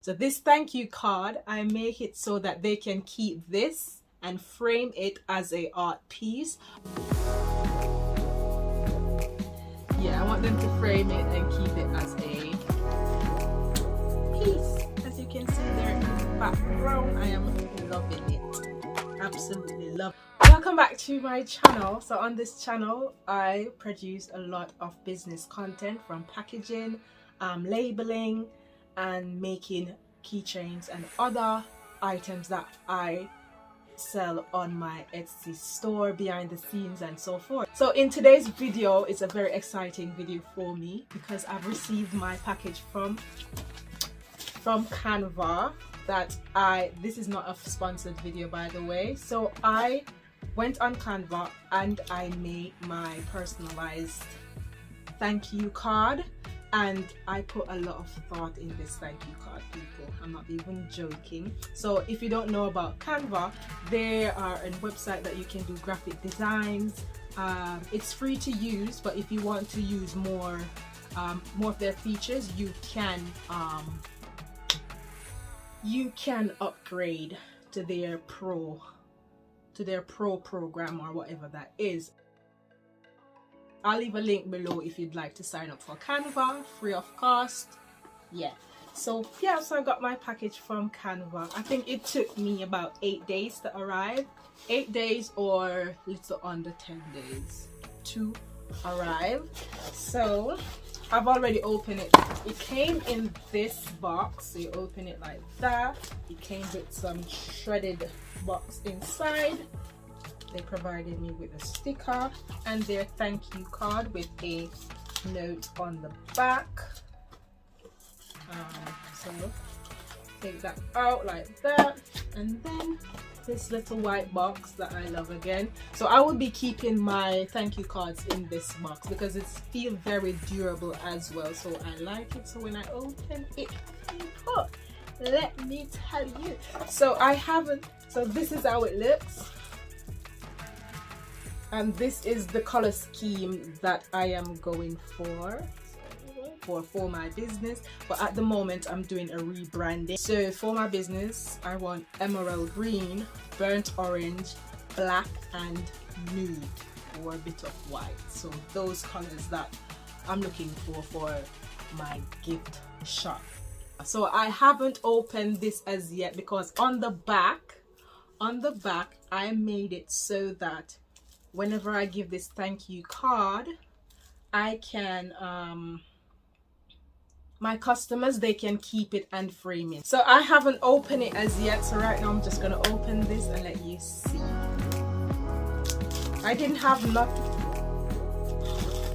So this thank you card, I make it so that they can keep this and frame it as a art piece. Yeah, I want them to frame it and keep it as a piece. As you can see there in the background, I am loving it. Absolutely love it. Welcome back to my channel. So on this channel, I produce a lot of business content, from packaging, labeling, and making keychains and other items that I sell on my Etsy store, behind the scenes and so forth. So in today's video, it's a very exciting video for me because I've received my package from Canva. This is not a sponsored video, by the way. So I went on Canva and I made my personalized thank you card, and I put a lot of thought in this thank you card, people. I'm not even joking. So if you don't know about Canva, they are a website that you can do graphic designs. It's free to use, but if you want to use more of their features, you can upgrade to their pro program or whatever that is. I'll leave a link below if you'd like to sign up for Canva, free of cost. Yeah, so I got my package from Canva. I think it took me about 8 days to arrive. 8 days or little under 10 days to arrive. So I've already opened it. It came in this box, so you open it like that. It came with some shredded box inside. They provided me with a sticker and their thank you card with a note on the back. So take that out like that, and then this little white box that I love again. So I will be keeping my thank you cards in this box because it feels very durable as well. So I like it. So when I open it, people, let me tell you. So this is how it looks. And this is the color scheme that I am going for my business, but at the moment I'm doing a rebranding. So for my business, I want emerald green, burnt orange, black, and nude, or a bit of white. So those colors that I'm looking for my gift shop. So I haven't opened this as yet because on the back I made it so that whenever I give this thank you card, I can my customers, they can keep it and frame it. So I haven't opened it as yet, so right now I'm just gonna open this and let you see. I didn't have nothing.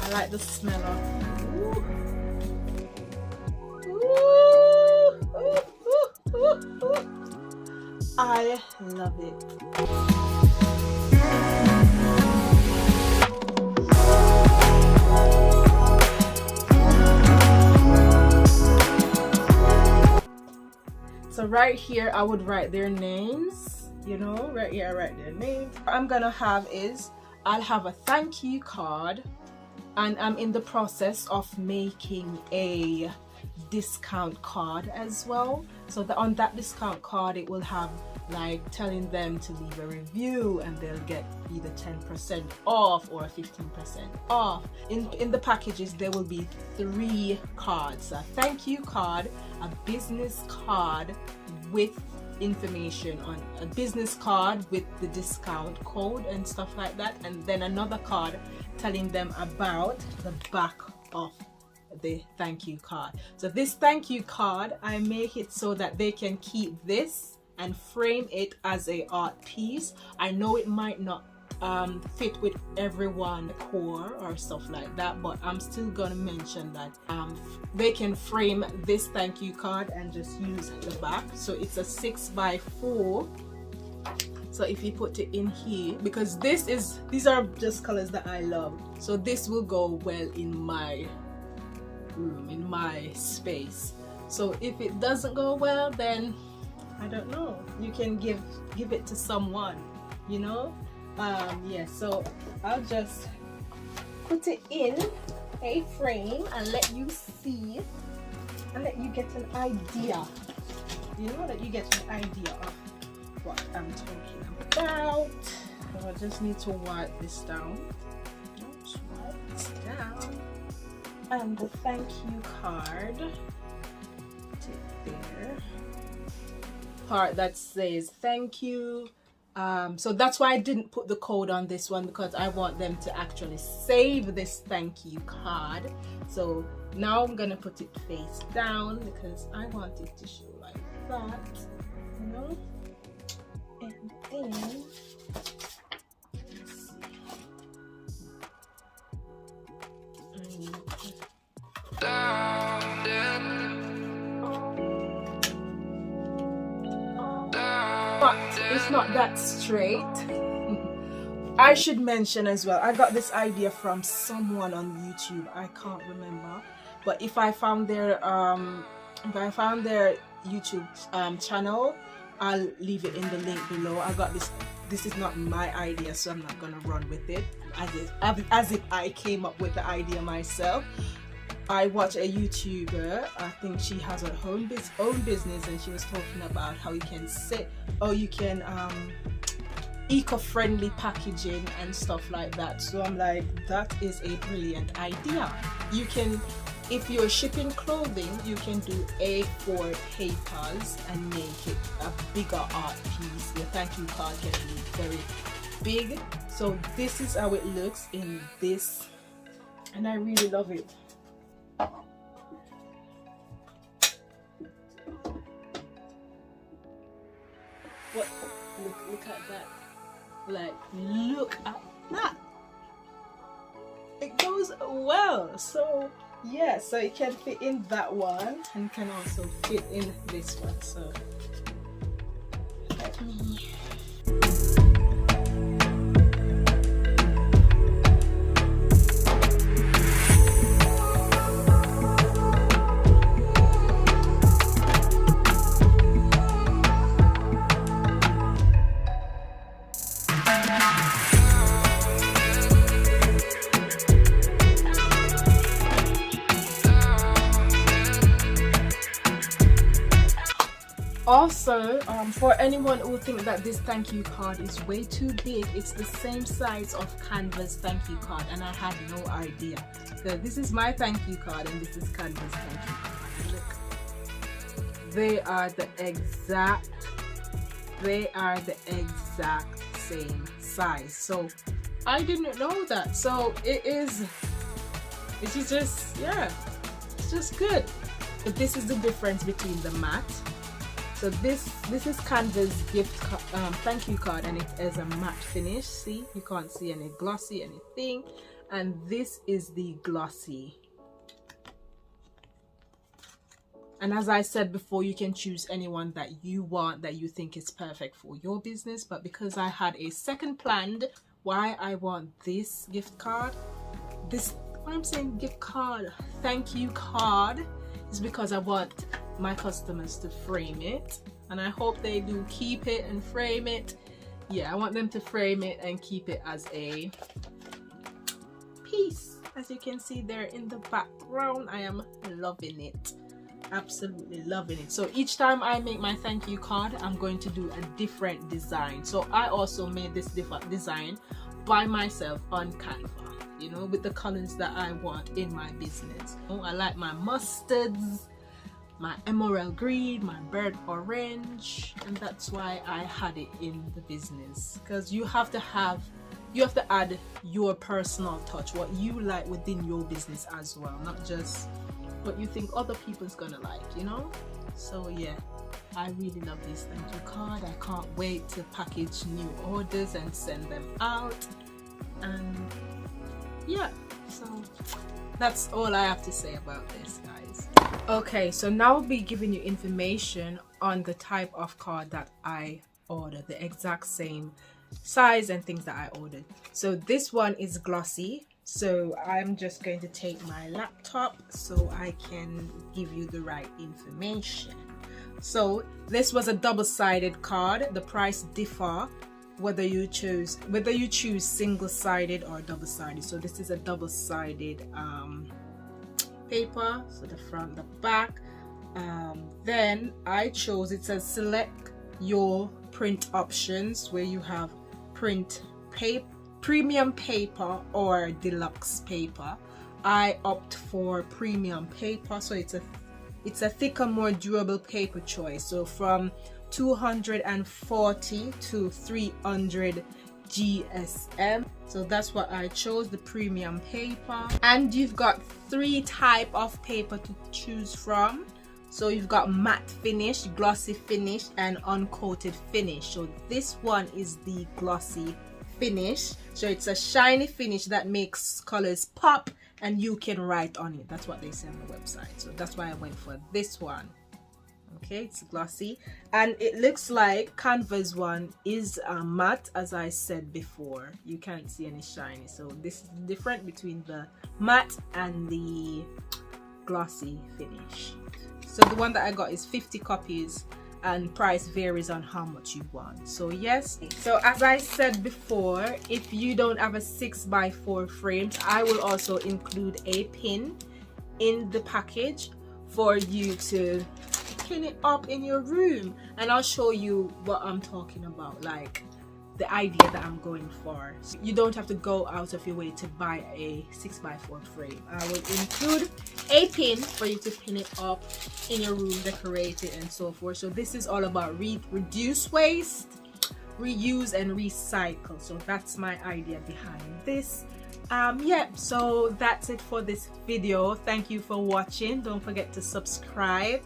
I like the smell of I love it. So right here I would write their names, you know, right here I write their names. What I'm gonna have is I'll have a thank you card, and I'm in the process of making a discount card as well. So on that discount card it will have like telling them to leave a review and they'll get either 10% off or 15% off. In the packages there will be 3 cards: a thank you card, a business card with information on a business card with the discount code and stuff like that, and then another card telling them about the back of the thank you card. So this thank you card, I make it so that they can keep this and frame it as a art piece. I know it might not fit with everyone core or stuff like that, but I'm still gonna mention that they can frame this thank you card and just use the back. So it's a 6x4. So if you put it in here, because these are just colors that I love, so this will go well in my room, in my space. So if it doesn't go well, then I don't know, you can give it to someone, you know. Yeah, so I'll just put it in a frame and let you see and let you get an idea you know, that you get an idea of what I'm talking about. So I just need to wipe this down. Just wipe this down. And the thank you card, take there, part that says thank you. So that's why I didn't put the code on this one, because I want them to actually save this thank you card. So now I'm gonna put it face down because I want it to show like that, you know. And then but it's not that straight. I should mention as well, I got this idea from someone on YouTube. I can't remember, but if I found their YouTube channel, I'll leave it in the link below. I got this. This is not my idea, so I'm not gonna run with it as if I came up with the idea myself. I watch a YouTuber, I think she has her own business, and she was talking about how you can eco-friendly packaging and stuff like that. So I'm like, that is a brilliant idea. You can, if you're shipping clothing, you can do A4 papers and make it a bigger art piece. Your thank you card can be very big. So this is how it looks in this, and I really love it. What? Look at that. Like, look at that. It goes well. So yeah, so it can fit in that one and can also fit in this one. So let me. Also, for anyone who think that this thank you card is way too big, it's the same size of Canva's thank you card, and I had no idea. So this is my thank you card, and this is Canva's thank you card. And look, they are the exact same size. So I didn't know that. So it's just, yeah, it's just good. But this is the difference between the matte. So this is Canva's gift thank you card, and it is a matte finish. See, you can't see any glossy anything, and this is the glossy. And as I said before, you can choose anyone that you want, that you think is perfect for your business. But because I had a second planned why I want this gift card, gift card, thank you card, is because I want my customers to frame it, and I hope they do keep it and frame it. Yeah, I want them to frame it and keep it as a piece. As you can see there in the background, I am loving it, absolutely loving it. So each time I make my thank you card, I'm going to do a different design. So I also made this different design by myself on Canva, you know, with the colors that I want in my business. I like my mustards, my emerald green, my burnt orange, and that's why I had it in the business, because you have to add your personal touch, what you like within your business as well, not just what you think other people's gonna like, you know. So yeah, I really love this thank you card. I can't wait to package new orders and send them out. And yeah, so that's all I have to say about this, guys. Okay, so now I'll be giving you information on the type of card that I ordered, the exact same size and things that I ordered. So this one is glossy, so I'm just going to take my laptop so I can give you the right information. So this was a double-sided card. The price differ whether you choose single-sided or double-sided. So this is a double-sided paper, so the front, the back. Then I chose, it says select your print options, where you have print paper, premium paper or deluxe paper. I opt for premium paper, so it's a thicker, more durable paper choice. So from 240 to 300 GSM. So that's what I chose, the premium paper. And you've got 3 type of paper to choose from. So you've got matte finish, glossy finish, and uncoated finish. So this one is the glossy finish. So it's a shiny finish that makes colors pop and you can write on it. That's what they say on the website. So that's why I went for this one. Okay, it's glossy, and it looks like Canva's one is matte, as I said before. You can't see any shiny, so this is different between the matte and the glossy finish. So the one that I got is 50 copies, and price varies on how much you want. So yes, so as I said before, if you don't have a 6x4 frames, I will also include a pin in the package for you to pin it up in your room, and I'll show you what I'm talking about, like the idea that I'm going for. So you don't have to go out of your way to buy a 6x4 frame. I will include a pin for you to pin it up in your room, decorate it, and so forth. So this is all about reduce waste, reuse, and recycle. So that's my idea behind this. Yeah, so that's it for this video. Thank you for watching. Don't forget to subscribe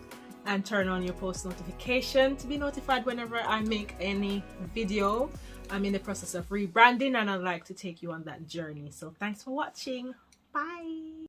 and turn on your post notification to be notified whenever I make any video. I'm in the process of rebranding and I'd like to take you on that journey. So thanks for watching. Bye.